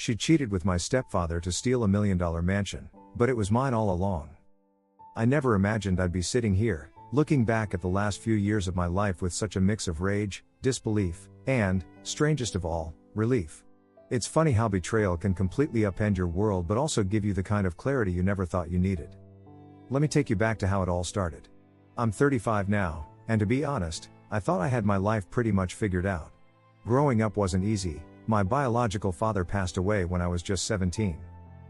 She cheated with my stepfather to steal $1 million mansion, but it was mine all along. I never imagined I'd be sitting here, looking back at the last few years of my life with such a mix of rage, disbelief, and, strangest of all, relief. It's funny how betrayal can completely upend your world but also give you the kind of clarity you never thought you needed. Let me take you back to how it all started. I'm 35 now, and to be honest, I thought I had my life pretty much figured out. Growing up wasn't easy. My biological father passed away when I was just 17.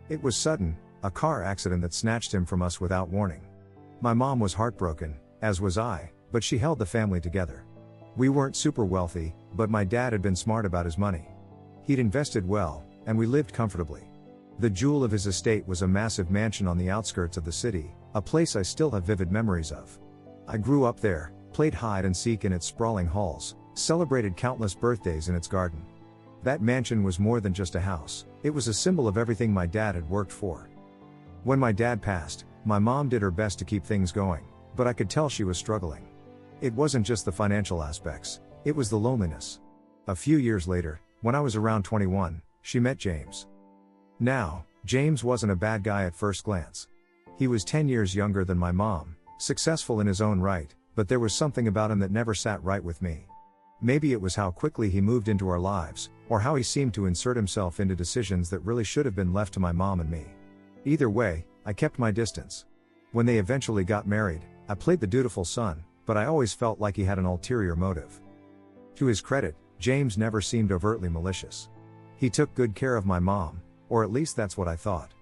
It was sudden, a car accident that snatched him from us without warning. My mom was heartbroken, as was I, but she held the family together. We weren't super wealthy, but my dad had been smart about his money. He'd invested well, and we lived comfortably. The jewel of his estate was a massive mansion on the outskirts of the city, a place I still have vivid memories of. I grew up there, played hide and seek in its sprawling halls, celebrated countless birthdays in its garden. That mansion was more than just a house, it was a symbol of everything my dad had worked for. When my dad passed, my mom did her best to keep things going, but I could tell she was struggling. It wasn't just the financial aspects, it was the loneliness. A few years later, when I was around 21, she met James. Now, James wasn't a bad guy at first glance. He was 10 years younger than my mom, successful in his own right, but there was something about him that never sat right with me. Maybe it was how quickly he moved into our lives, or how he seemed to insert himself into decisions that really should have been left to my mom and me. Either way, I kept my distance. When they eventually got married, I played the dutiful son, but I always felt like he had an ulterior motive. To his credit, James never seemed overtly malicious. He took good care of my mom, or at least that's what I thought.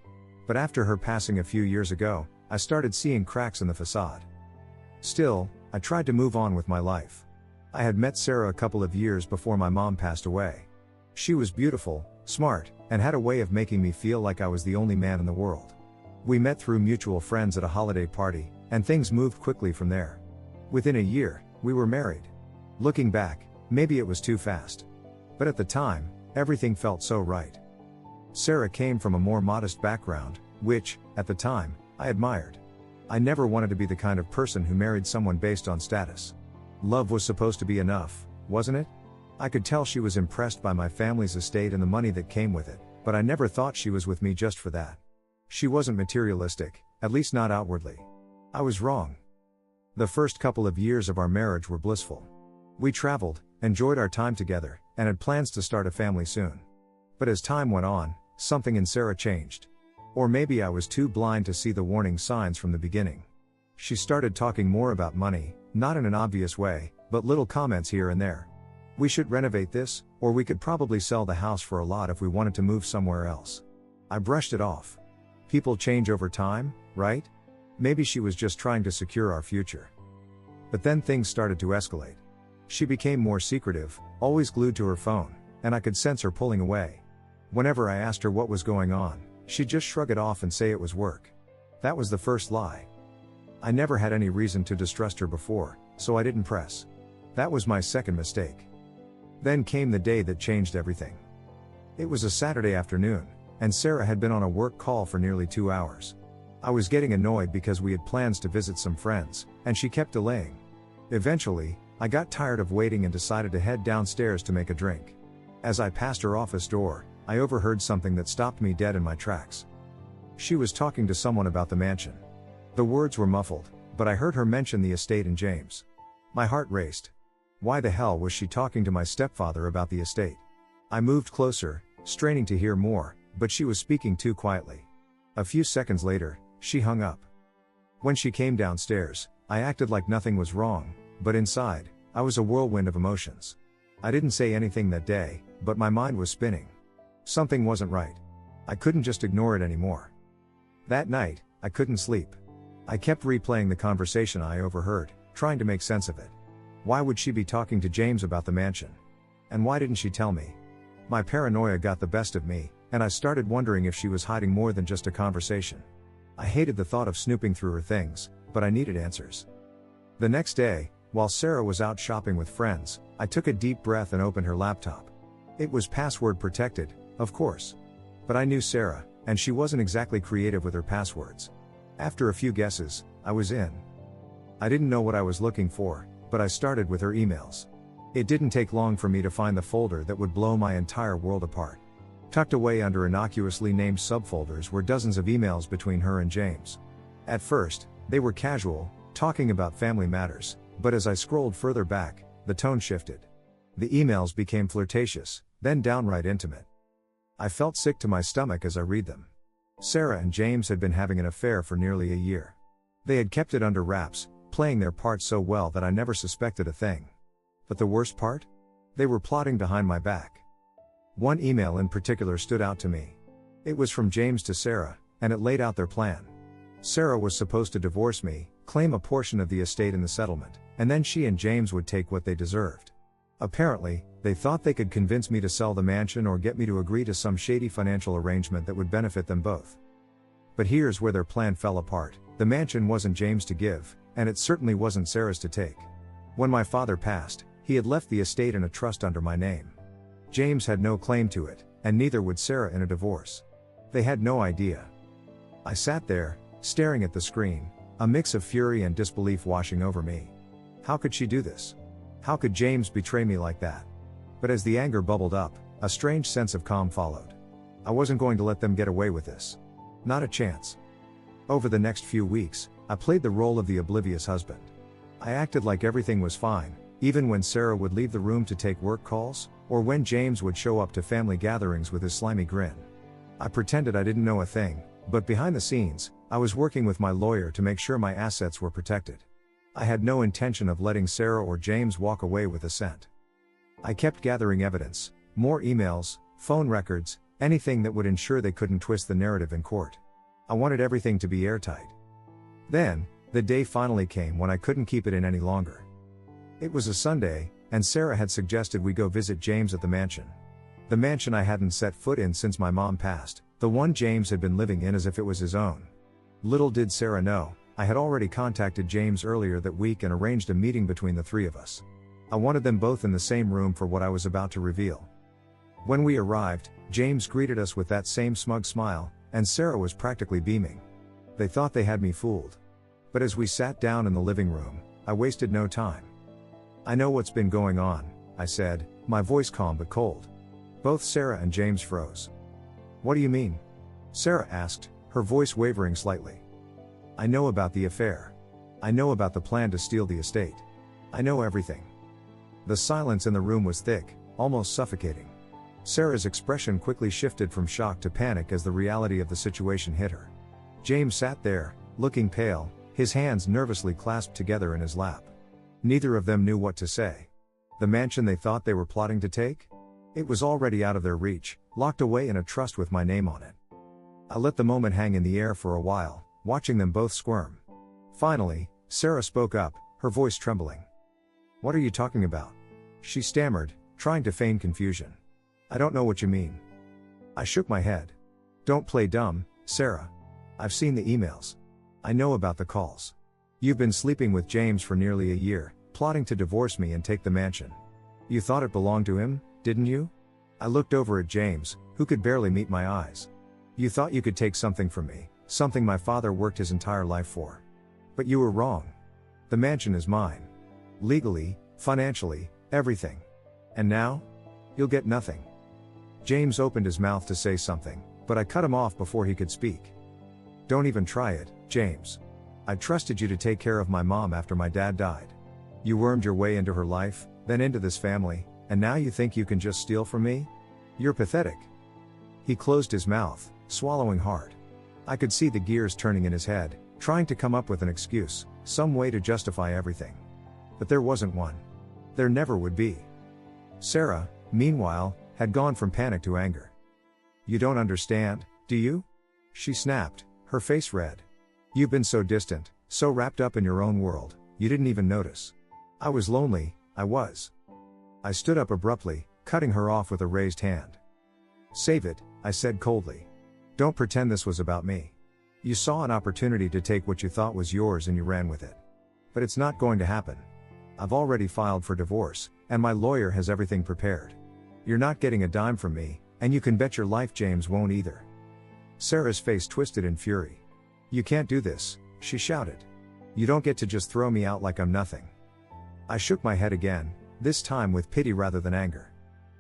But after her passing a few years ago, I started seeing cracks in the facade. Still, I tried to move on with my life. I had met Sarah a couple of years before my mom passed away. She was beautiful, smart, and had a way of making me feel like I was the only man in the world. We met through mutual friends at a holiday party, and things moved quickly from there. Within a year, we were married. Looking back, maybe it was too fast. But at the time, everything felt so right. Sarah came from a more modest background, which, at the time, I admired. I never wanted to be the kind of person who married someone based on status. Love was supposed to be enough, wasn't it? I could tell she was impressed by my family's estate and the money that came with it, but I never thought she was with me just for that. She wasn't materialistic, at least not outwardly. I was wrong. The first couple of years of our marriage were blissful. We traveled, enjoyed our time together, and had plans to start a family soon. But as time went on, something in Sarah changed. Or maybe I was too blind to see the warning signs from the beginning. She started talking more about money, not in an obvious way, but little comments here and there. We should renovate this, or we could probably sell the house for a lot if we wanted to move somewhere else. I brushed it off. People change over time, right? Maybe she was just trying to secure our future. But then things started to escalate. She became more secretive, always glued to her phone, and I could sense her pulling away. Whenever I asked her what was going on, she'd just shrug it off and say it was work. That was the first lie. I never had any reason to distrust her before, so I didn't press. That was my second mistake. Then came the day that changed everything. It was a Saturday afternoon, and Sarah had been on a work call for nearly 2 hours. I was getting annoyed because we had plans to visit some friends, and she kept delaying. Eventually, I got tired of waiting and decided to head downstairs to make a drink. As I passed her office door, I overheard something that stopped me dead in my tracks. She was talking to someone about the mansion. The words were muffled, but I heard her mention the estate and James. My heart raced. Why the hell was she talking to my stepfather about the estate? I moved closer, straining to hear more, but she was speaking too quietly. A few seconds later, she hung up. When she came downstairs, I acted like nothing was wrong, but inside, I was a whirlwind of emotions. I didn't say anything that day, but my mind was spinning. Something wasn't right. I couldn't just ignore it anymore. That night, I couldn't sleep. I kept replaying the conversation I overheard, trying to make sense of it. Why would she be talking to James about the mansion? And why didn't she tell me? My paranoia got the best of me, and I started wondering if she was hiding more than just a conversation. I hated the thought of snooping through her things, but I needed answers. The next day, while Sarah was out shopping with friends, I took a deep breath and opened her laptop. It was password protected, of course. But I knew Sarah, and she wasn't exactly creative with her passwords. After a few guesses, I was in. I didn't know what I was looking for, but I started with her emails. It didn't take long for me to find the folder that would blow my entire world apart. Tucked away under innocuously named subfolders were dozens of emails between her and James. At first, they were casual, talking about family matters, but as I scrolled further back, the tone shifted. The emails became flirtatious, then downright intimate. I felt sick to my stomach as I read them. Sarah and James had been having an affair for nearly a year. They had kept it under wraps, playing their part so well that I never suspected a thing. But the worst part? They were plotting behind my back. One email in particular stood out to me. It was from James to Sarah, and it laid out their plan. Sarah was supposed to divorce me, claim a portion of the estate in the settlement, and then she and James would take what they deserved. Apparently, they thought they could convince me to sell the mansion or get me to agree to some shady financial arrangement that would benefit them both. But here's where their plan fell apart. The mansion wasn't James to give, and it certainly wasn't Sarah's to take. When my father passed, he had left the estate in a trust under my name. James had no claim to it, and neither would Sarah in a divorce. They had no idea. I sat there, staring at the screen, a mix of fury and disbelief washing over me. How could she do this? How could James betray me like that? But as the anger bubbled up, a strange sense of calm followed. I wasn't going to let them get away with this. Not a chance. Over the next few weeks, I played the role of the oblivious husband. I acted like everything was fine, even when Sarah would leave the room to take work calls, or when James would show up to family gatherings with his slimy grin. I pretended I didn't know a thing, but behind the scenes, I was working with my lawyer to make sure my assets were protected. I had no intention of letting Sarah or James walk away with a cent. I kept gathering evidence, more emails, phone records, anything that would ensure they couldn't twist the narrative in court. I wanted everything to be airtight. Then, the day finally came when I couldn't keep it in any longer. It was a Sunday, and Sarah had suggested we go visit James at the mansion. The mansion I hadn't set foot in since my mom passed, the one James had been living in as if it was his own. Little did Sarah know, I had already contacted James earlier that week and arranged a meeting between the three of us. I wanted them both in the same room for what I was about to reveal. When we arrived, James greeted us with that same smug smile, and Sarah was practically beaming. They thought they had me fooled. But as we sat down in the living room, I wasted no time. "I know what's been going on," I said, my voice calm but cold. Both Sarah and James froze. "What do you mean?" Sarah asked, her voice wavering slightly. "I know about the affair. I know about the plan to steal the estate. I know everything." The silence in the room was thick, almost suffocating. Sarah's expression quickly shifted from shock to panic as the reality of the situation hit her. James sat there, looking pale, his hands nervously clasped together in his lap. Neither of them knew what to say. The mansion they thought they were plotting to take? It was already out of their reach, locked away in a trust with my name on it. I let the moment hang in the air for a while, watching them both squirm. Finally, Sarah spoke up, her voice trembling. "What are you talking about?" she stammered, trying to feign confusion. "I don't know what you mean." I shook my head. "Don't play dumb, Sarah. I've seen the emails. I know about the calls. You've been sleeping with James for nearly a year, plotting to divorce me and take the mansion. You thought it belonged to him, didn't you?" I looked over at James, who could barely meet my eyes. "You thought you could take something from me, something my father worked his entire life for. But you were wrong. The mansion is mine. Legally, financially, everything. And now? You'll get nothing." James opened his mouth to say something, but I cut him off before he could speak. "Don't even try it, James. I trusted you to take care of my mom after my dad died. You wormed your way into her life, then into this family, and now you think you can just steal from me? You're pathetic." He closed his mouth, swallowing hard. I could see the gears turning in his head, trying to come up with an excuse, some way to justify everything. But there wasn't one. There never would be. Sarah, meanwhile, had gone from panic to anger. "You don't understand, do you?" she snapped, her face red. "You've been so distant, so wrapped up in your own world, you didn't even notice. I was lonely, I was." I stood up abruptly, cutting her off with a raised hand. "Save it," I said coldly. "Don't pretend this was about me. You saw an opportunity to take what you thought was yours and you ran with it. But it's not going to happen. I've already filed for divorce, and my lawyer has everything prepared. You're not getting a dime from me, and you can bet your life James won't either." Sarah's face twisted in fury. "You can't do this," she shouted. "You don't get to just throw me out like I'm nothing." I shook my head again, this time with pity rather than anger.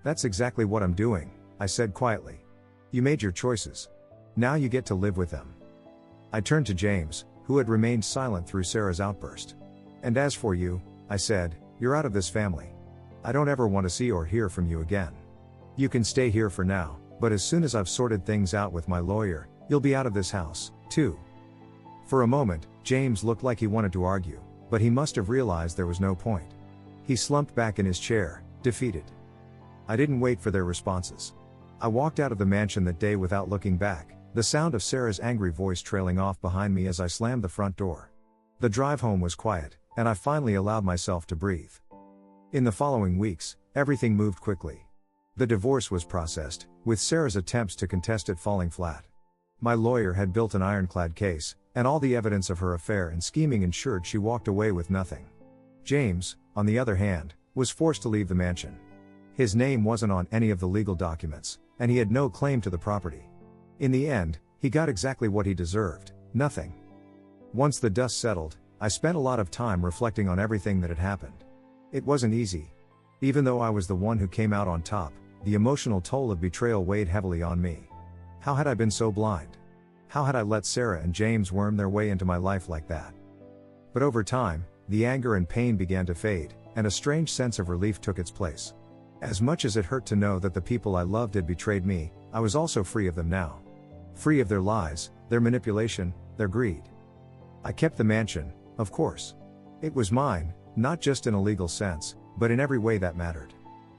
"That's exactly what I'm doing," I said quietly. You made your choices. Now you get to live with them. I turned to James, who had remained silent through Sarah's outburst. And as for you, I said, you're out of this family. I don't ever want to see or hear from you again. You can stay here for now, but as soon as I've sorted things out with my lawyer, you'll be out of this house, too. For a moment, James looked like he wanted to argue, but he must have realized there was no point. He slumped back in his chair, defeated. I didn't wait for their responses. I walked out of the mansion that day without looking back, the sound of Sarah's angry voice trailing off behind me as I slammed the front door. The drive home was quiet, and I finally allowed myself to breathe. In the following weeks, everything moved quickly. The divorce was processed, with Sarah's attempts to contest it falling flat. My lawyer had built an ironclad case, and all the evidence of her affair and scheming ensured she walked away with nothing. James, on the other hand, was forced to leave the mansion. His name wasn't on any of the legal documents, and he had no claim to the property. In the end, he got exactly what he deserved, nothing. Once the dust settled, I spent a lot of time reflecting on everything that had happened. It wasn't easy. Even though I was the one who came out on top, the emotional toll of betrayal weighed heavily on me. How had I been so blind? How had I let Sarah and James worm their way into my life like that? But over time, the anger and pain began to fade, and a strange sense of relief took its place. As much as it hurt to know that the people I loved had betrayed me, I was also free of them now. Free of their lies, their manipulation, their greed. I kept the mansion, of course. It was mine, not just in a legal sense, but in every way that mattered.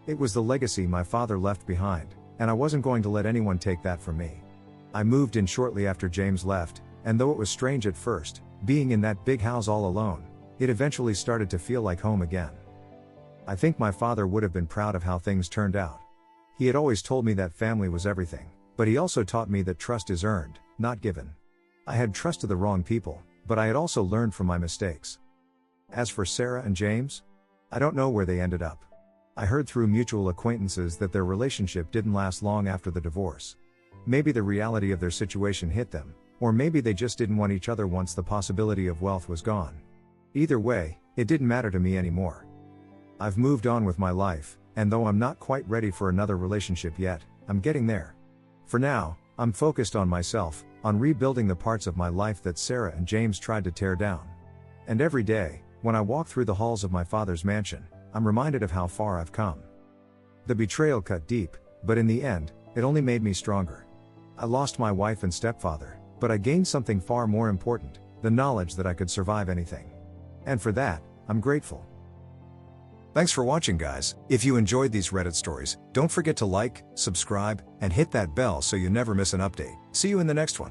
It was the legacy my father left behind, and I wasn't going to let anyone take that from me. I moved in shortly after James left, and though it was strange at first, being in that big house all alone, it eventually started to feel like home again. I think my father would have been proud of how things turned out. He had always told me that family was everything, but he also taught me that trust is earned, not given. I had trusted the wrong people, but I had also learned from my mistakes. As for Sarah and James, I don't know where they ended up. I heard through mutual acquaintances that their relationship didn't last long after the divorce. Maybe the reality of their situation hit them, or maybe they just didn't want each other once the possibility of wealth was gone. Either way, it didn't matter to me anymore. I've moved on with my life, and though I'm not quite ready for another relationship yet, I'm getting there. For now, I'm focused on myself, on rebuilding the parts of my life that Sarah and James tried to tear down. And every day, when I walk through the halls of my father's mansion, I'm reminded of how far I've come. The betrayal cut deep, but in the end, it only made me stronger. I lost my wife and stepfather, but I gained something far more important, the knowledge that I could survive anything. And for that, I'm grateful. Thanks for watching, guys. If you enjoyed these Reddit stories, don't forget to like, subscribe, and hit that bell so you never miss an update. See you in the next one.